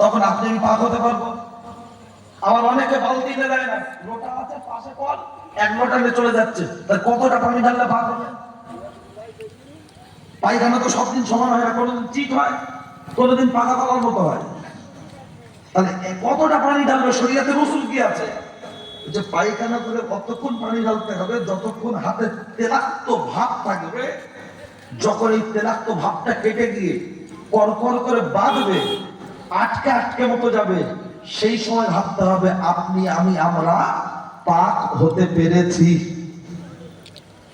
তখন আপনি আমি পাক হতে পারবো। আবার অনেকে বালতি এনে দেয় না, লোটা আছে পাশে কল, এক লোটা নিয়ে চলে যাচ্ছে, তার কতটা পানি ঢাললে পাক হবে? পায়খানা তো সব দিন সমান হয় না, কোনোদিন চিট হয়, কোনোদিন পাকা কলার মতো হয়। তাহলে কতটা পানি ঢালবে? শরীয়তে রসুল কি আছে যে পায়খানা করে কতক্ষণ পানি ঢালতে হবে? যতক্ষণ হাতে তেলাক্ত ভাব থাকবে, যখন এই তেলাক্ত ভাবটা কেটে গিয়ে করকর করে বাঁধবে, আটকে আটকে মতো যাবে, সেই সময় ভাবতে হবে আপনি আমি আমরা পাক হতে পেরেছি।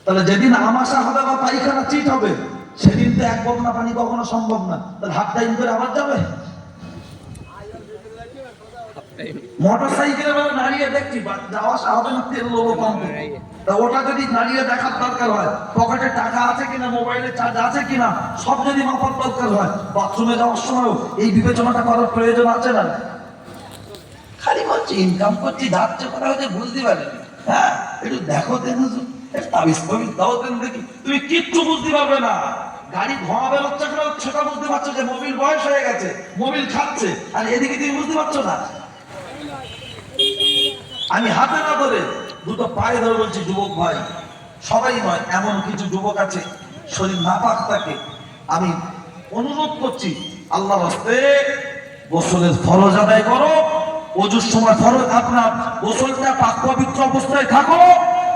তাহলে যেদিন আমাশা হবে বা পায়খানা চিট হবে, সেদিন তো এক বন্যা পানি কখনো সম্ভব না। তাহলে হাফ টাইম করে আবার যাবে। মোটর সাইকেলে দাঁড়িয়ে দেখছি যাওয়া আসা হবে না, তেল লোবো পাম্পে, তা ওটা যদি দাঁড়িয়ে দেখার দরকার হয়, পকেটে টাকা আছে কিনা, মোবাইলে চার্জ আছে কিনা, সব যদি মাপার দরকার হয়, বাথরুমে যাওয়ার সময় এই বিবেচনাটা করার প্রয়োজন আছে না? খালি বলছি ইনকাম করছি, যাচ্ছে কোথাও হচ্ছে বুঝতে পারেনি। হ্যাঁ, একটু দেখো দেখি, তুমি কিচ্ছু বুঝতে পারবে না। গাড়ি ধোঁয়া বেরোচ্ছে সেটা বুঝতে পারছো যে মোবিল বয়স হয়ে গেছে, মোবিল খাচ্ছে, আর এদিকে তুমি বুঝতে পারছো না। আমি হাতে না ধরে দুটো পায়ে ধরে বলছি, যুবক ভাই, সবাই নয়, এমন কিছু যুবক আছে শরীর নাপাক থাকে, আমি অনুরোধ করছি আল্লাহর হস্তে গোসলের ফরজ আদায় করো, ওজুর সময় ফরজ আপনার গোসলটা পাক পবিত্র অবস্থায় থাকো,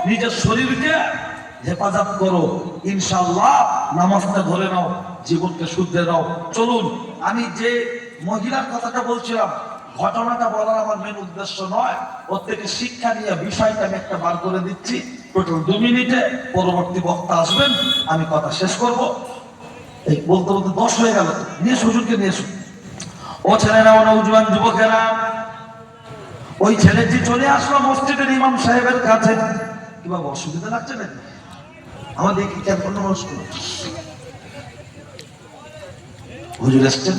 নিজের শরীরকে হেফাজত করো, ইনশাআল্লাহ নামাজটা ধরে নাও, জীবনকে শুদ্ধে নাও। চলুন, আমি যে মহিলার কথাটা বলছিলাম, ঘটনাটা বলার আমার মেন উদ্দেশ্য নয়, ওর থেকে শিক্ষা নিয়ে বিষয়টা আমি একটা বার করে দিচ্ছি। টোটাল 2 মিনিটে পরবর্তী বক্তা আসবেন, আমি কথা শেষ করব। এই বলতে বলতে 10 হয়ে গেল। নিয়ে হুজুরকে নিয়ে এসো। ও ছেলেরা, ও নওজোয়ান যুবকেরা, ওই ছেলেটি চলে আসলো মসজিদের ইমাম সাহেবের কাছে। কি বাবা, অসুবিধা লাগছে নাকি? আমাদের কি কেন মানুষ হুজুর এসছেন,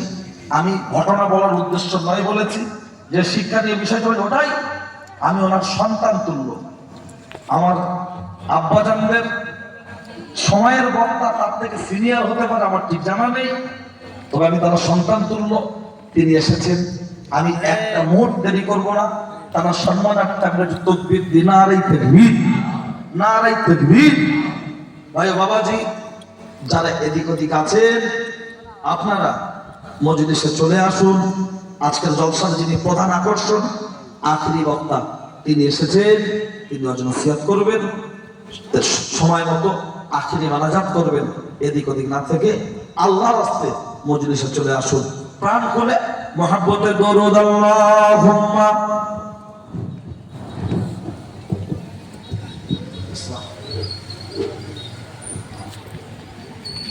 আমি ঘটনা বলার উদ্দেশ্য নয় বলেছি, যে শিক্ষা নিয়ে বিষয়টা ওটাই। আমি ওনার সন্তান তুল্য, আমার আব্বাজানদের সময়ের বক্তা তার থেকে সিনিয়র হতে পারে আমার ঠিক জানা নেই, তবে আমি তার সন্তান তুল্য। তিনি এসেছেন, আমি একটা মুহূর্ত দেরি করবো না, তার সম্মানার্থে আমরা একটু তাকবীর দিই, নারে তাকবীর, নারে তাকবীর। ভাই বাবাজি, যারা এদিক ওদিক আছেন, আপনারা মজলিসে চলে আসুন। আজকের জলসার যিনি প্রধান আকর্ষণ, আখিরি বক্তা, তিনি এসেছেন, তিনি নসিহত করবেন, সময় মতো আখিরি মানাজাত করবেন। এদিক ওদিক না থেকে আল্লাহর রাস্তে মজলিসে চলে আসুন, প্রাণ খুলে মহব্বতে দরুদ আল্লাহুম্মা